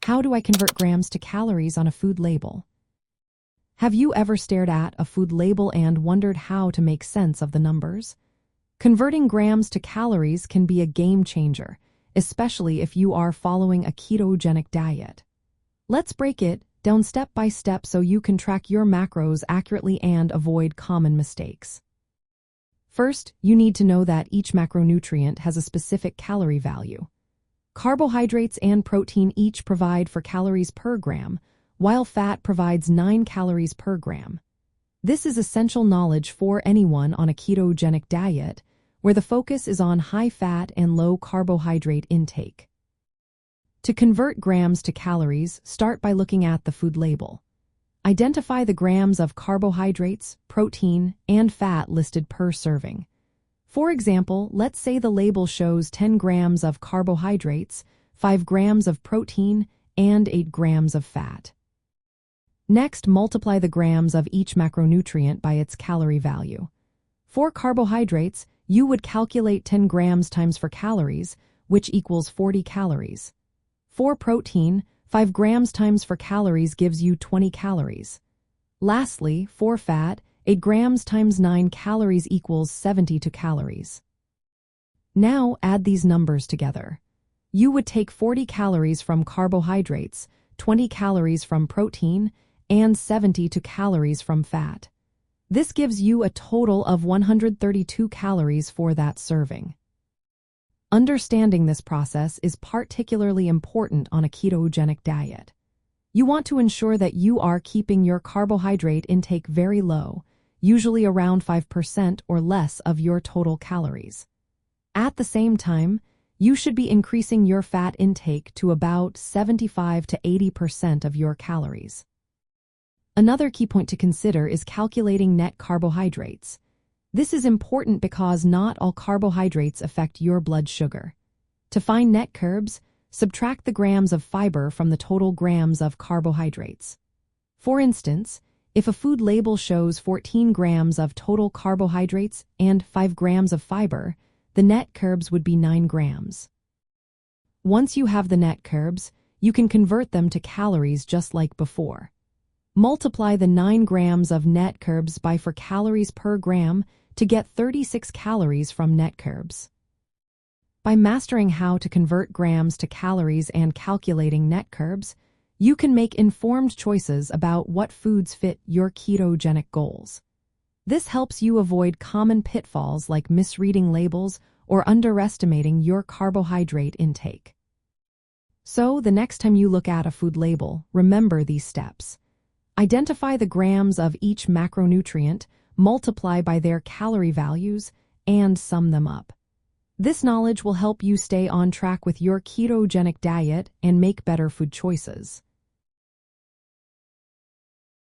How do I convert grams to calories on a food label? Have you ever stared at a food label and wondered how to make sense of the numbers? Converting grams to calories can be a game changer, especially if you are following a ketogenic diet. Let's break it down step by step so you can track your macros accurately and avoid common mistakes. First, you need to know that each macronutrient has a specific calorie value. Carbohydrates and protein each provide 4 calories per gram, while fat provides 9 calories per gram. This is essential knowledge for anyone on a ketogenic diet, where the focus is on high fat and low carbohydrate intake. To convert grams to calories, start by looking at the food label. Identify the grams of carbohydrates, protein, and fat listed per serving. For example, let's say the label shows 10 grams of carbohydrates, 5 grams of protein, and 8 grams of fat. Next, multiply the grams of each macronutrient by its calorie value. For carbohydrates, you would calculate 10 grams times 4 calories, which equals 40 calories. For protein, 5 grams times 4 calories gives you 20 calories. Lastly, for fat, 8 grams times 9 calories equals 72 calories. Now add these numbers together. You would take 40 calories from carbohydrates, 20 calories from protein, and 72 calories from fat. This gives you a total of 132 calories for that serving. Understanding this process is particularly important on a ketogenic diet. You want to ensure that you are keeping your carbohydrate intake very low, usually around 5% or less of your total calories. At the same time, you should be increasing your fat intake to about 75 to 80% of your calories. Another key point to consider is calculating net carbohydrates. This is important because not all carbohydrates affect your blood sugar. To find net carbs, subtract the grams of fiber from the total grams of carbohydrates. For instance, if a food label shows 14 grams of total carbohydrates and 5 grams of fiber, the net carbs would be 9 grams. Once you have the net carbs, you can convert them to calories just like before. Multiply the 9 grams of net carbs by 4 calories per gram to get 36 calories from net carbs. By mastering how to convert grams to calories and calculating net carbs, you can make informed choices about what foods fit your ketogenic goals. This helps you avoid common pitfalls like misreading labels or underestimating your carbohydrate intake. So, the next time you look at a food label, remember these steps. Identify the grams of each macronutrient, multiply by their calorie values, and sum them up. This knowledge will help you stay on track with your ketogenic diet and make better food choices.